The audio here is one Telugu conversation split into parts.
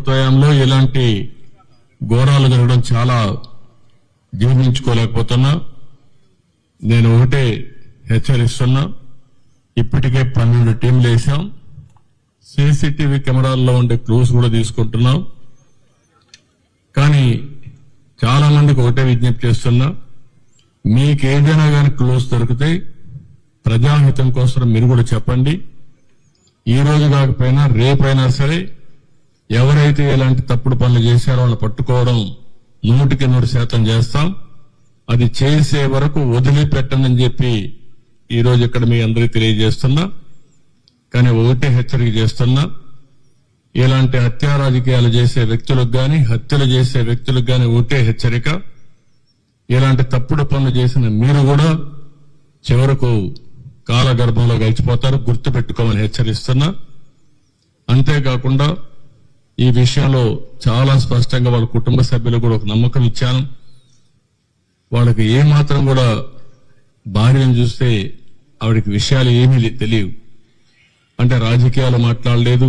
ప్రభుత్వంలో ఇలాంటి ఘోరాలు జరగడం చాలా జీర్ణించుకోలేకపోతున్నా. నేను ఒకటే హెచ్చరిస్తున్నా, ఇప్పటికే 12 టీంలు వేశాం. సీసీటీవీ కెమెరాల్లో ఉండే క్లూస్ కూడా తీసుకుంటున్నాం. కానీ చాలా మందికి ఒకటే విజ్ఞప్తి చేస్తున్నా, మీకేదైనా కానీ క్లూస్ దొరికితే ప్రజాహితం కోసం మీరు కూడా చెప్పండి. ఈ రోజు కాకపోయినా రేపైనా సరే ఎవరైతే ఇలాంటి తప్పుడు పనులు చేశారో వాళ్ళు పట్టుకోవడం 100% చేస్తాం. అది చేసే వరకు వదిలిపెట్టనని చెప్పి ఈరోజు ఇక్కడ మీ అందరికీ తెలియజేస్తున్నా. కానీ ఒకటే హెచ్చరిక చేస్తున్నా, ఇలాంటి హత్యా రాజకీయాలు చేసే వ్యక్తులకు గాని హత్యలు చేసే వ్యక్తులకు గాని ఒకటే హెచ్చరిక, ఇలాంటి తప్పుడు పనులు చేసిన మీరు కూడా చివరకు కాలగర్భంలో గడిచిపోతారు, గుర్తుపెట్టుకోమని హెచ్చరిస్తున్నా. అంతేకాకుండా ఈ విషయంలో చాలా స్పష్టంగా వాళ్ళ కుటుంబ సభ్యులు కూడా ఒక నమ్మకం ఇచ్చాను. వాళ్ళకి ఏమాత్రం కూడా భార్యను చూస్తే ఆవిడకి విషయాలు ఏమీ తెలియవు, అంటే రాజకీయాలు మాట్లాడలేదు,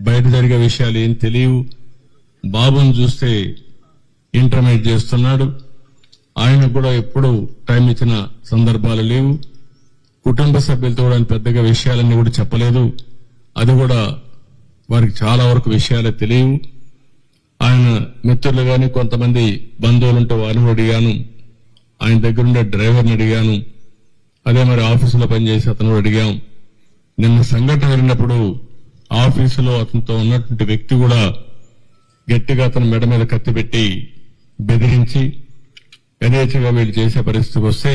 బయట జరిగే విషయాలు ఏం తెలియవు. బాబుని చూస్తే ఇంటర్మీడియట్ చేస్తున్నాడు, ఆయనకు కూడా ఎప్పుడు టైం ఇచ్చిన సందర్భాలు లేవు. కుటుంబ సభ్యులతో కూడా పెద్దగా విషయాలన్నీ కూడా చెప్పలేదు, అది కూడా వారికి చాలా వరకు విషయాలే తెలియవు. ఆయన మిత్రులు గాని కొంతమంది బంధువులుంటే వారిని అడిగాను, ఆయన దగ్గరుండే డ్రైవర్ని అడిగాను, అదే మరి ఆఫీసులో పనిచేసి అతను అడిగాం. నిన్న సంఘటన జరిగినప్పుడు ఆఫీసులో అతనితో ఉన్నటువంటి వ్యక్తి కూడా గట్టిగా అతని మెడ మీద కత్తి పెట్టి బెదిరించి యథేచ్ఛగా వీళ్ళు చేసే పరిస్థితికి వస్తే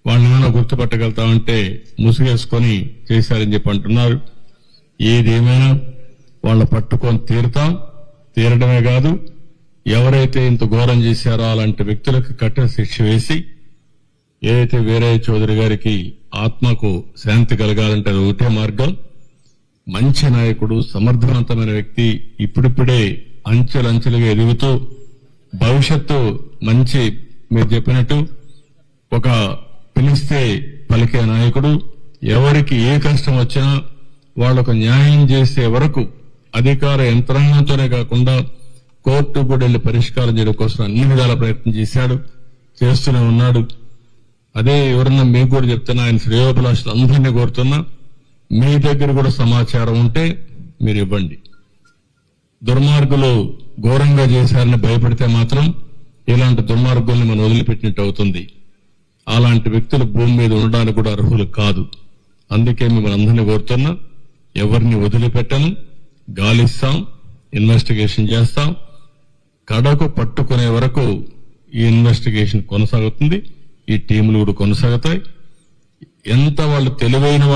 వాళ్ళని ఏమైనా గుర్తుపట్టగలుగుతామంటే ముసుగేసుకొని చేశారని చెప్పి అంటున్నారు. ఏదేమైనా వాళ్ళ పట్టుకొని తీరడమే కాదు, ఎవరైతే ఇంత ఘోరం చేశారో అలాంటి వ్యక్తులకు కఠిన శిక్ష వేసి, ఏదైతే వీరయ్య చౌదరి గారికి ఆత్మకు శాంతి కలగాలంటే అది ఒకటే మార్గం. మంచి నాయకుడు, సమర్థవంతమైన వ్యక్తి, ఇప్పుడిప్పుడే అంచెలంచెలుగా ఎదుగుతూ భవిష్యత్తు మంచి, మీరు చెప్పినట్టు ఒక పిలిస్తే పలికే నాయకుడు, ఎవరికి ఏ కష్టం వచ్చినా వాళ్లకు న్యాయం చేసే వరకు అధికార యంత్రాంగంతోనే కాకుండా కోర్టు కూడా వెళ్లి పరిష్కారం చేయడం కోసం అన్ని విధాల ప్రయత్నం చేస్తూనే ఉన్నాడు. అదే ఎవరన్నా మీకు కూడా చెప్తున్నా, ఆయన శ్రేయోభిలాషులు అందరినీ కోరుతున్నా, మీ దగ్గర కూడా సమాచారం ఉంటే మీరు ఇవ్వండి. దుర్మార్గులు ఘోరంగా చేశారని భయపడితే మాత్రం ఇలాంటి దుర్మార్గుల్ని మనం వదిలిపెట్టినట్టు అవుతుంది. అలాంటి వ్యక్తులు భూమి మీద ఉండడానికి కూడా అర్హులు కాదు. అందుకే మిమ్మల్ని అందరినీ కోరుతున్నా, ఎవరిని వదిలిపెట్టను, గాలిస్తాం, ఇన్వెస్టిగేషన్ చేస్తాం, కడకు పట్టుకునే వరకు ఈ ఇన్వెస్టిగేషన్ కొనసాగుతుంది, ఈ టీములు కూడా కొనసాగుతాయి. ఎంత వాళ్ళు తెలివైన వాళ్ళు